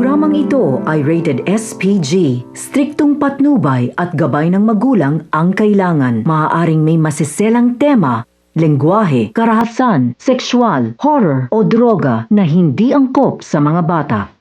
Programang ito ay rated SPG. Striktong patnubay at gabay ng magulang ang kailangan. Maaaring may masiselang tema, lengguwahe, karahasan, sexual, horror o droga na hindi angkop sa mga bata.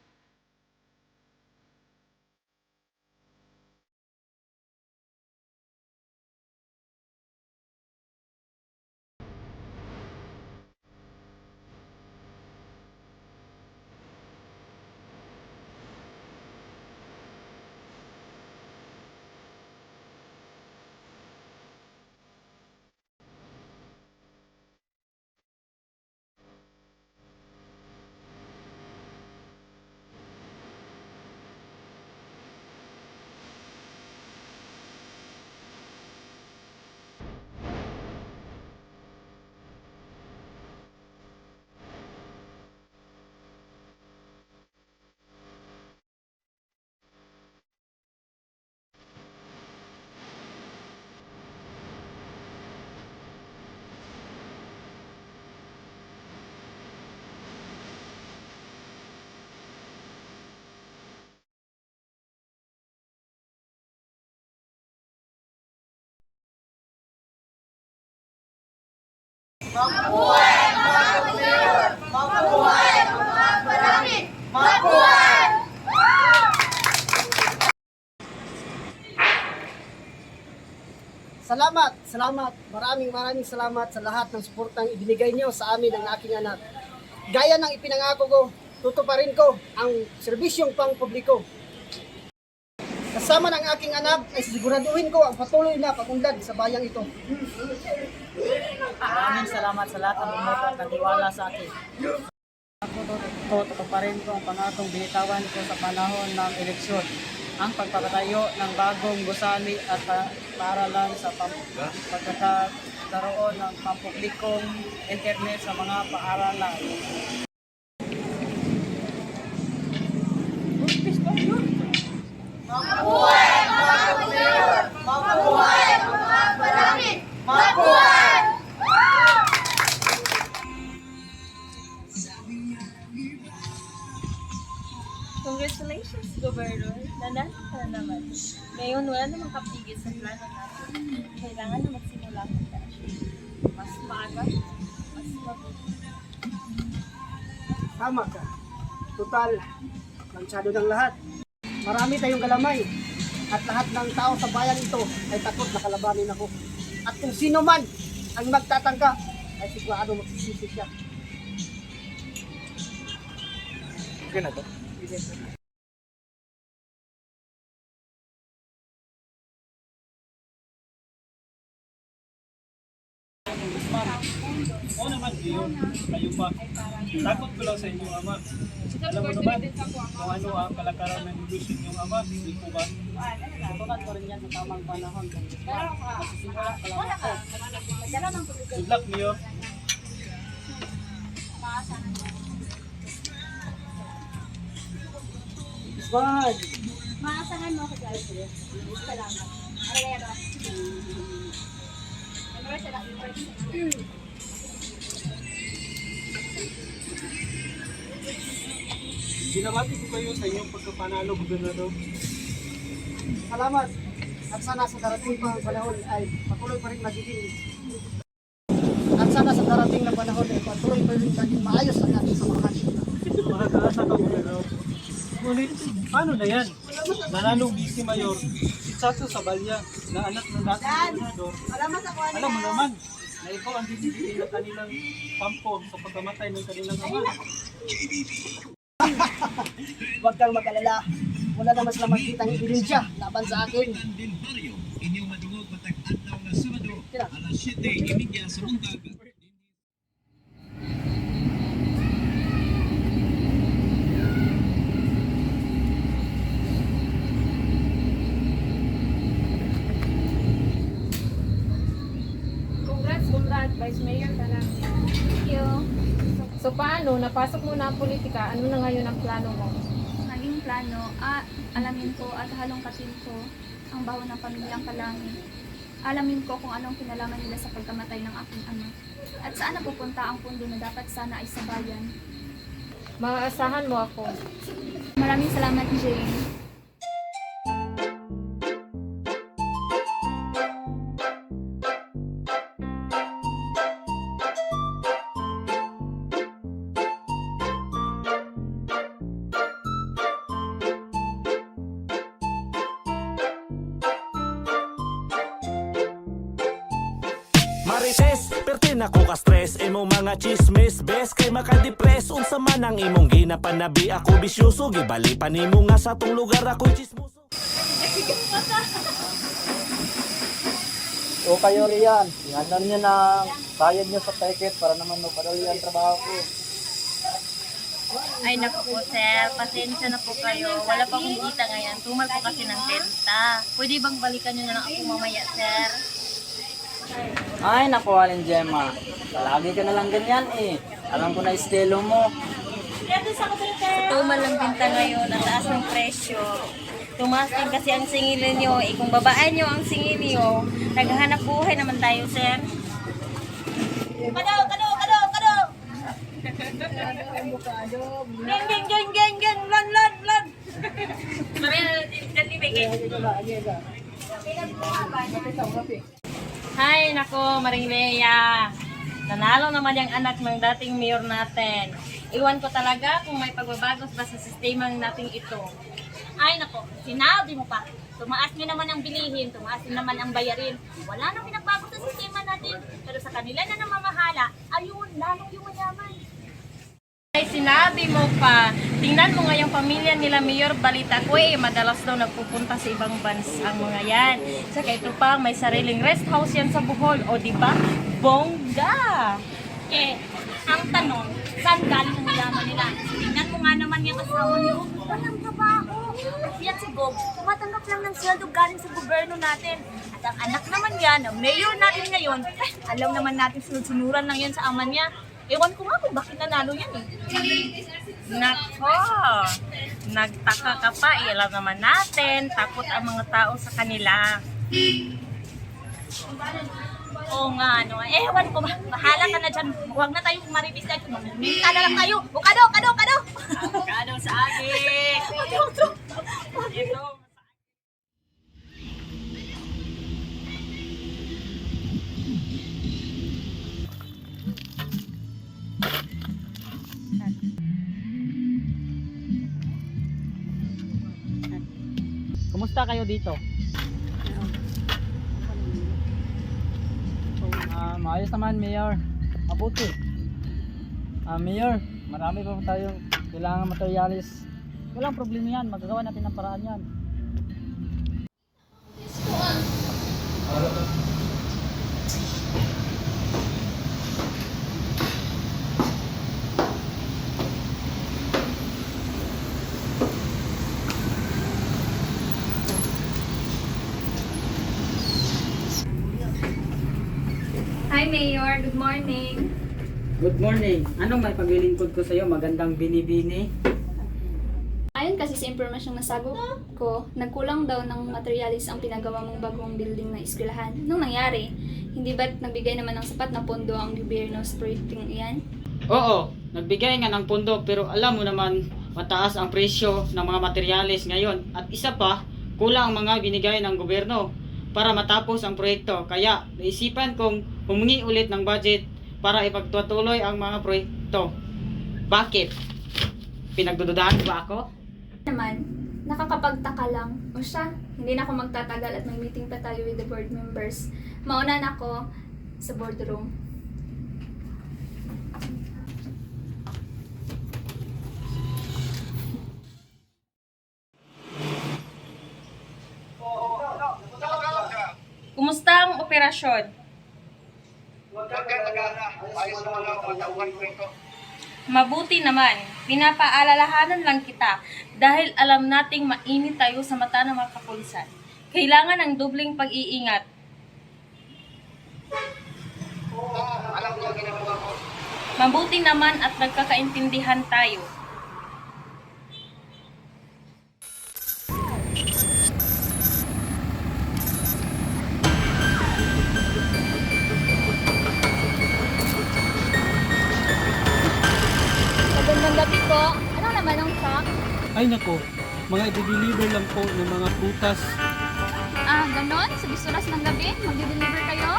Mabuhay ang mga mayor! Mabuhay ang mga barangay! Mabuhay! Salamat. Maraming salamat sa lahat ng suportang ibinigay niyo sa amin ng aking anak. Gaya ng ipinangako ko, tutuparin ko ang serbisyong pangpubliko. Kasama ng aking anak ay siguraduhin ko ang patuloy na pagunlad sa bayang ito. Maraming salamat sa lahat ng bumoto at nagtiwala sa akin. Ako tutuparin ko ang pangakong binitawan ko sa panahon ng eleksyon. Ang pagpapatayo ng bagong gusali at paaralan sa pagkakaroon ng pampublikong internet sa mga paaralan. Mabuhay ang mga mayor! Mabuhay ang mga barangay! Mabuhay! Congratulations, Governor. Nanalo ka na naman. Ngayon, wala namang kapigil sa plano natin. Kailangan na magsimula ng operasyon. Mas maaga, mas mabuti. Tama ka. Total, plansyado ng lahat. Marami tayong galamay. At lahat ng tao sa bayan ito ay takot na kalabanin ako. At kung sino man ang magtatangka, ay sigurado magsisisi siya. Okay na to? Oo naman, yun. Kayo pa. Takot ko lang sa inyong ama. Alam mo naman kung ano ang kalakaran ng negosyo inyong ama. Hindi po ba? Tutukan ko rin yan sa tamang panahon. Masisimula pa lang ako. Good luck, Mayor. Isbad! Maasahan mo ako, guys. Salamat. Arayara. Binabati ko kayo sa inyong pagkapanalo, Gobernador. Salamat. At sana sa darating pang panahon ay patuloy pa rin magiging. At sana sa darating na panahon ay patuloy pa rin magiging maayos ang ating samahan. Makakaasa ka, Gobernador. Ngunit, paano na yan? Nanalong Vice Mayor, si Chacho Sabalya, na anak ng dating Gobernador. Alam mo naman, na ikaw ang bibigay ng kanilang pampong sa pagkamatay ng kanilang ama. Huwag kang mag-alala. Wala naman sila makikita ng ebidensya laban sa akin. Kaya, Congrats, Vice Mayor ka na. Thank you. So paano, napasok mo na ang politika, ano na ngayon ang plano mo? Naging plano, alamin ko at halongkatin ko ang baho ng pamilyang Kalangi. Alamin ko kung anong kinalaman nila sa pagkamatay ng aking ama. At saan napupunta ang pundo na dapat sana ay sa bayan. Maaasahan mo ako. Maraming salamat, Jane. Marites, perti na ko ka-stress imong mga chismis, bes kay makadepress. Unsa man ang imong ginapanabi, ako bisyoso gibali pa nimo nga sa tong lugar ako chismoso. O kayo riyan, ihanan niyo na bayad niyo sa ticket para naman mapadali ang trabaho ko. Ay naku po, sir. Pasensya na po kayo. Wala pa akong kita ngayon. Tumal po kasi ng tenta. Pwede bang balikan nyo na lang ako mamaya, sir? Ay naku, Alin Gemma. Palagi ka na lang ganyan eh. Alam ko na estilo mo. Tumal lang binta ngayon. Ang taas ng presyo. Tumaas din kasi ang singilin nyo. Eh kung babaan nyo ang singil nyo, naghahanap buhay naman tayo, sir. Kado! Gen! Lan! Hay, nako, Maring Lea. Nanalo naman yung anak ng dating mayor natin. Iwan ko talaga kung may pagbabago ba sa sistemang nating ito. Ay nako, sinabi mo pa. Tumaas nyo naman ang bilihin, tumaas din naman ang bayarin. Wala nang pinagbago sa sistema natin. Pero sa kanila na namamahala, ayun, lalong yung mayaman. Ay, sinabi mo pa. Tingnan mo nga yung pamilya nila Mayor. Balita ko madalas daw nagpupunta sa ibang bansa ang mga yan. Saka ito pa, may sariling rest house yan sa Bohol. O di ba? Bongga! Eh, ang tanong, saan galing ang yaman nila? Tingnan mo nga naman yung asawa niyo. Walang trabaho. At yan si Bob, tumatanggap lang ng sweldo galing sa gobyerno natin. At ang anak naman yan, ang mayor natin ngayon, alam naman natin sunod-sunuran lang yan sa ama niya. Ewan ko nga kung bakit nanalo yan eh. Nako! Nagtaka ka pa. Alam naman natin. Takot ang mga tao sa kanila. Oo nga, ano. Ewan ko, bahala ka na dyan. Huwag na tayo maribis tayo. Minta na lang tayo. O, kado! Kado sa akin! Ito. Kumusta kayo dito? Maayos naman, Mayor. Mabuti. Mayor, marami pa tayong kailangan materialis. Walang problema yan. Magagawa natin ng paraan yan. Hi, Mayor. Good morning. Good morning. Anong may paglilingkod ko sa iyo? Magandang binibini. Ayon kasi sa impormasyong nasagop ko, nagkulang daw ng materialis ang pinagawa mong bagong building na eskwelahan. Nung nangyari, hindi ba't nagbigay naman ng sapat na pondo ang gobyerno sa proyektong iyan? Oo, nagbigay nga ng pondo pero alam mo naman mataas ang presyo ng mga materialis ngayon at isa pa, kulang ang mga binigay ng gobyerno para matapos ang proyekto. Kaya naisipan kong humingi ulit ng budget para ipagtutuloy ang mga proyekto. Bakit? Pinagdududahan ba ako? Naman, nakakapagtaka lang. O siya, hindi na ako magtatagal at may meeting pa tayo with the board members. Mauna na ako sa boardroom. Kumusta ang operasyon? Mabuti naman. Pinapaalalahanan lang kita dahil alam nating mainit tayo sa mata ng mga kapulisan. Kailangan ng dubling pag-iingat. Mabuti naman at nagkakaintindihan tayo. Magandang gabi po. Ano naman ang truck? Ay nako, mga i-deliver lang po ng mga prutas. Ah, ganon? Sa bisuras ng gabi? Magde-deliver kayo?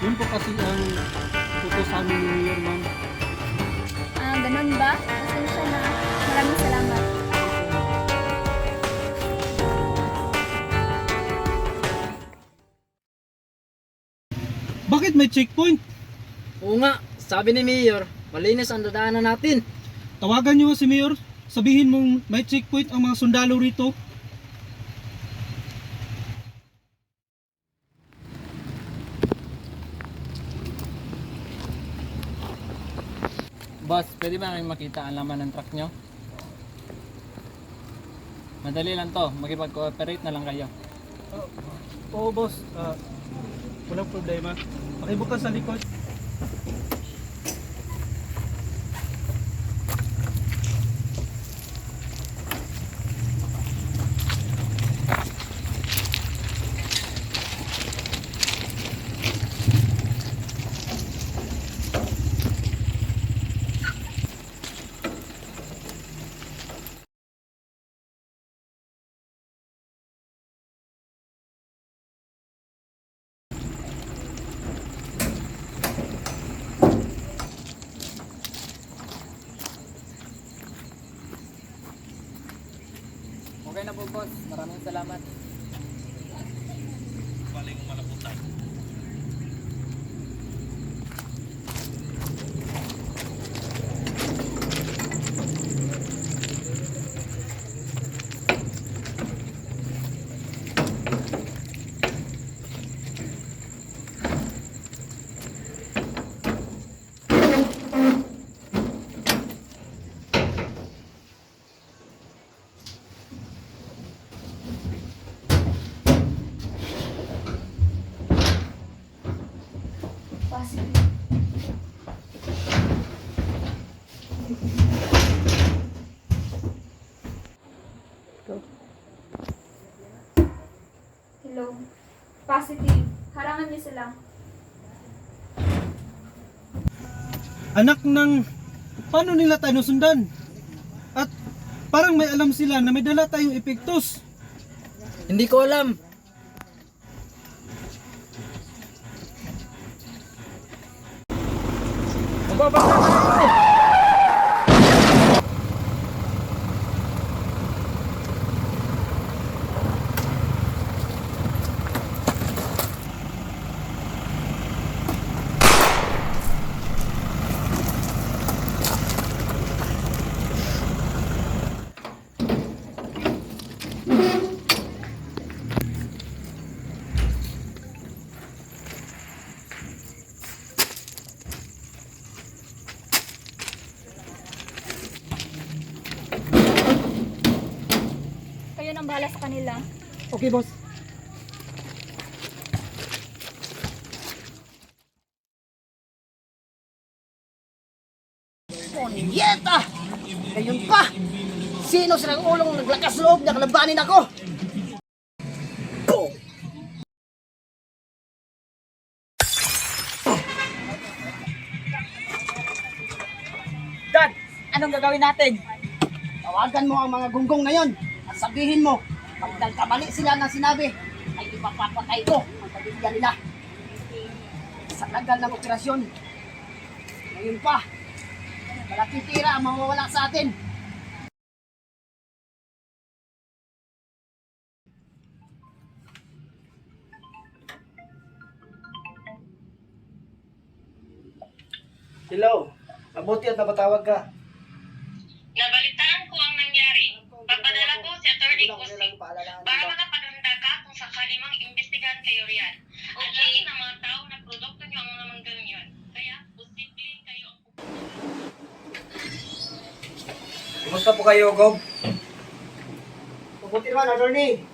Yun po kasi ang utos sa amin ni Mayor, ma'am. Ah, ganon ba? Pasensya na. Maraming salamat. Bakit may checkpoint? Oo nga, sabi ni Mayor, malinis ang dadaanan natin. Tawagan niyo si Mayor. Sabihin mong may checkpoint ang mga sundalo rito. Boss, pwede ba namin makita ang laman ng truck nyo? Madali lang to, makipag-cooperate na lang kayo. Oo, boss. Walang problema. Pakibukas sa likod. Okay na po boss, maraming salamat. Hello. Positive. Harangan niyo sila. Anak ng... Paano nila tayo sundan? At parang may alam sila na may dala tayong epektos. Hindi ko alam. Kayo nang bahala sa kanila. Okay, boss. Monyeta! Ngayon pa! Sino silang ulong naglakas loob na kalabanin ako? Boom! Dad, anong gagawin natin? Tawagan mo ang mga gunggong na yon at sabihin mo, pag nagkamali sila ng sinabi, ay ipapapatay ko ang pamilya nila. Sa tagal ng operasyon, ngayon pa, malaking tira ang mawawala sa atin. Hello, mabuti at napatawag ka. Nabalitaan ko ang nangyari. Papadala ko si Atty. Kusing para makapaghanda ka kung sakali mang imbestigahan kayo riyan. At lagi ng mga tao na produkto niyo ang mga manggang yun. Kaya, posibleng kayo ang Kumusta po kayo, Gob? Mabuti naman, attorney.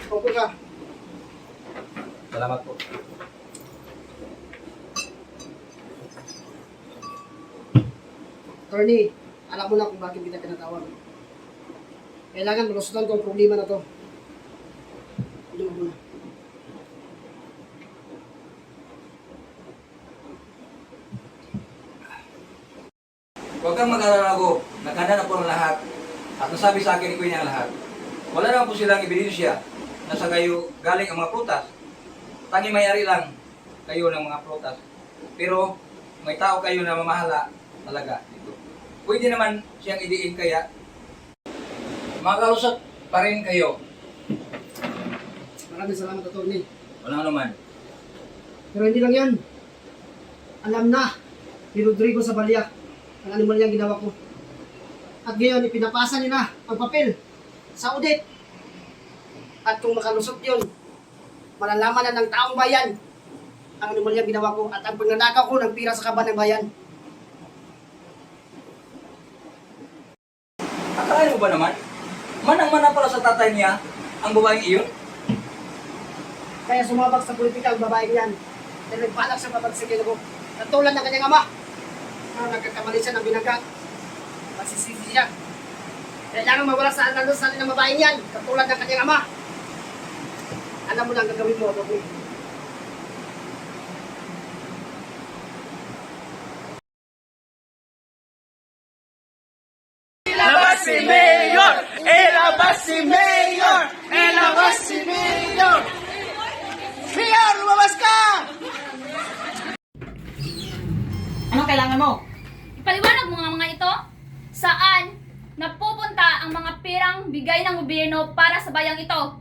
Okay ka. Salamat po. Attorney, alam mo na kung bakit kita pinatawag. Kailangan malusutan ko ang problema na to. Inuman mo na. Huwag kang mag-alala ko, nagkanda na po ang lahat. At nasabi sa akin ni Queen ang lahat. Wala naman po silang ebidensya na sa kayo galing ang mga prutas. Tangi may-ari lang kayo ng mga prutas. Pero may tao kayo na mamahala talaga dito. Pwede naman siyang idiin kaya makalusot pa rin kayo. Maraming salamat, Atty. Wala naman. Pero hindi lang yan. Alam na ni Rodrigo Zabalya ang anomalyang ginawa ko. At ngayon, ipinapasa niya na ang papel sa audit. At kung makalusot yun, malalaman na ng taong bayan ang anomalyang ginawa ko at ang pagnanakaw ko ng pira sa kaban ng bayan. Akala mo ba naman? Manang-mana pala sa tatay niya ang babaeng iyon? Kaya sumabak sa politika ang babaeng yan. Dahil nagbalak sa babagsikin ako. Katulad ng kanyang ama. Na nagkakamali siya ng binagat. Magsisisi siya. Kailangan mawala sa alam sa ng babaeng yan. Katulad ng kanyang ama. Alam mo lang gagawin mo, Atty. Ilabas si Mayor! Ilabas si Mayor! Ilabas si Mayor! Mayor, lumabas ka! Anong kailangan mo? Ipaliwanag mo nga mga ito, saan napupunta ang mga pirang bigay ng gobyerno para sa bayang ito?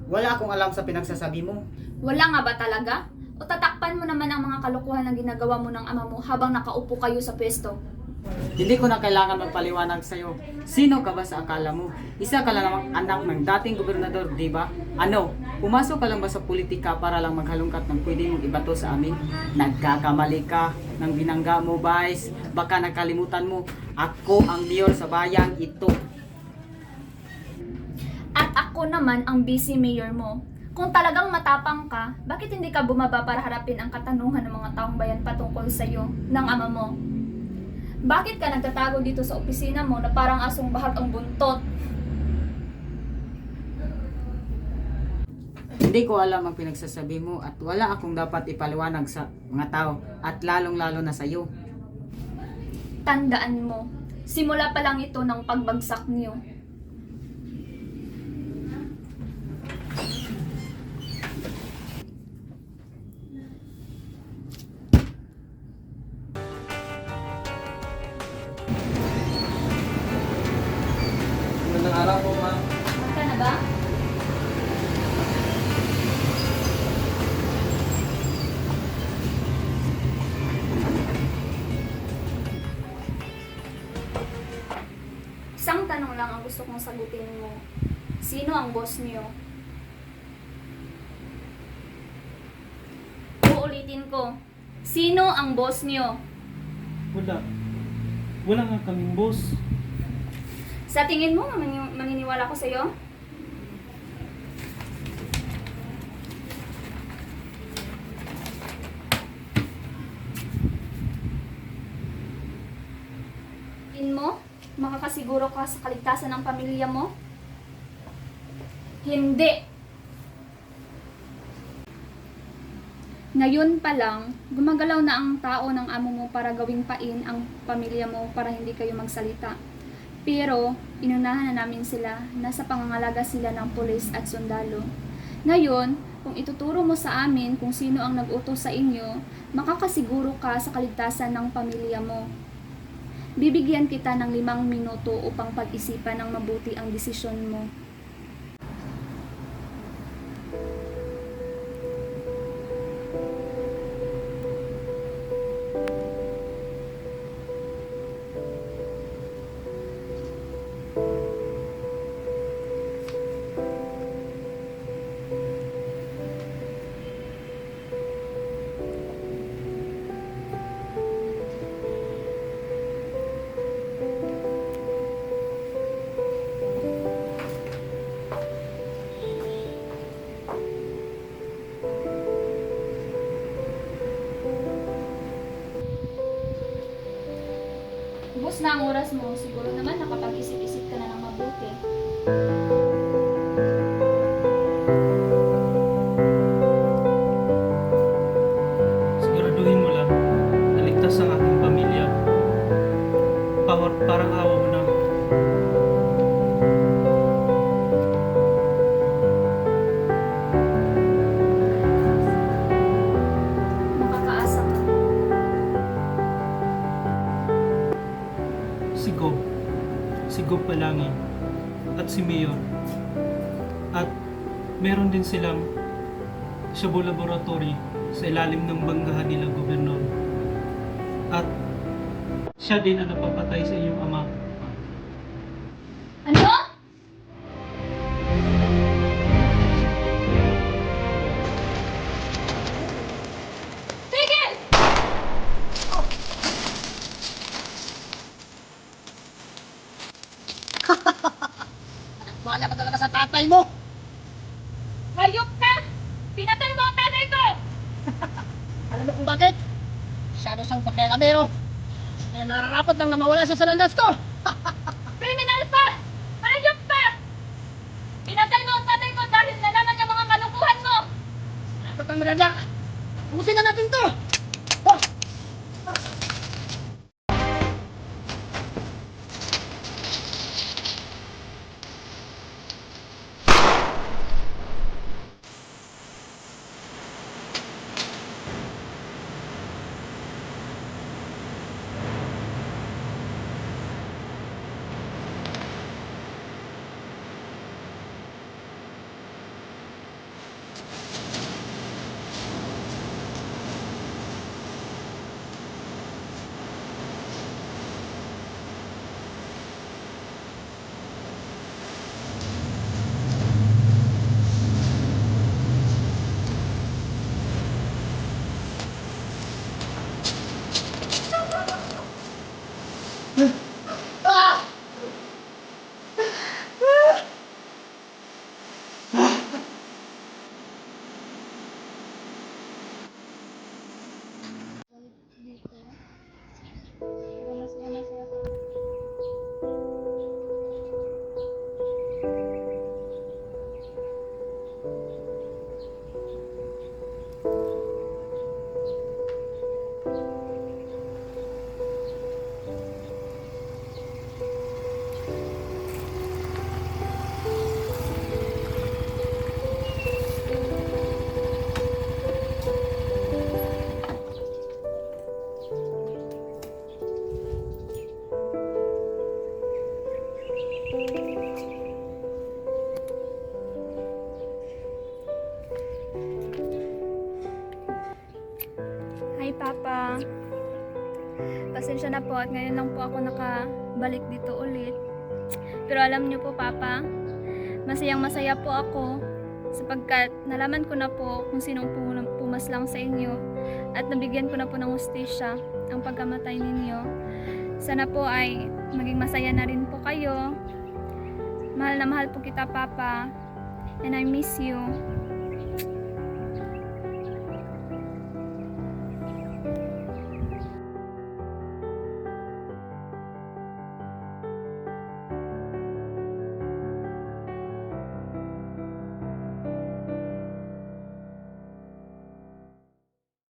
Wala akong alam sa pinagsasabi mo. Wala nga ba talaga? O tatakpan mo naman ang mga kalokohan na ginagawa mo ng ama mo habang nakaupo kayo sa pwesto? Hindi ko na kailangan magpaliwanag sa'yo. Sino ka ba sa akala mo? Isa ka lang namang anak ng dating gobernador, di ba? Ano? Pumasok ka lang ba sa politika para lang maghalongkat ng pwede mong ibato sa amin? Nagkakamali ka ng binangga mo, Vice. Baka nakalimutan mo, ako ang mayor sa bayang ito. At ako naman ang busy mayor mo. Kung talagang matapang ka, bakit hindi ka bumaba para harapin ang katanungan ng mga taong bayan patungkol sa iyo ng ama mo? Bakit ka nagtatago dito sa opisina mo na parang asong bahag ang buntot? Hindi ko alam ang pinagsasabi mo at wala akong dapat ipaliwanag sa mga tao at lalong-lalo na sa iyo. Tandaan mo, simula pa lang ito ng pagbagsak niyo. Magandang araw po, ma'am. Ka na ba? Isang tanong lang ang gusto kong sagutin mo. Sino ang boss niyo? Uulitin ko. Sino ang boss niyo? Wala. Wala nga kaming boss. Sa tingin mo, maniniwala ko sa'yo? Tingin mo, makakasiguro ka sa kaligtasan ng pamilya mo? Hindi. Ngayon pa lang, gumagalaw na ang tao ng amo mo para gawing pain ang pamilya mo para hindi kayo magsalita. Pero, inunahan na namin sila, nasa pangangalaga sila ng pulis at sundalo. Ngayon, kung ituturo mo sa amin kung sino ang nag-utos sa inyo, makakasiguro ka sa kaligtasan ng pamilya mo. Bibigyan kita ng 5 minuto upang pag-isipan ng mabuti ang desisyon mo. Ubus na ang oras mo, siguro naman nakapag-isip-isip ka na ng mabuti. Siguraduhin mo lang na ligtas ang aking pamilya. parang awa mo na. Makakaasa ka. Si Gob Palangi at si Mayor. At meron din silang Shabu Laboratory sa ilalim ng banggahan nila gobernador. At siya din ang napapatay sa iyong ama. Ano? Tigil! Bahala ka talaga sa tatay mo! Hayop ka! Pinatay mo ang tatay ko! Alam mo kung bakit? Masyado siyang pakialamero. Kaya nararapat lang na mawala siya sa landas ko! Criminal pa! Hayop pa! Pinatay mo ang tatay ko dahil nalaman niya mga kalukuhan mo! Ito kang Miranda! Pusin na natin to! Oh! Hi, Papa. Pasensya na po at ngayon lang po ako nakabalik dito ulit. Pero alam niyo po, Papa, masayang masaya po ako sapagkat nalaman ko na po kung sinong pumaslang sa inyo at nabigyan ko na po ng hustisya ang pagkamatay ninyo. Sana po ay maging masaya na rin po kayo. Mahal na mahal po kita, Papa. And I miss you.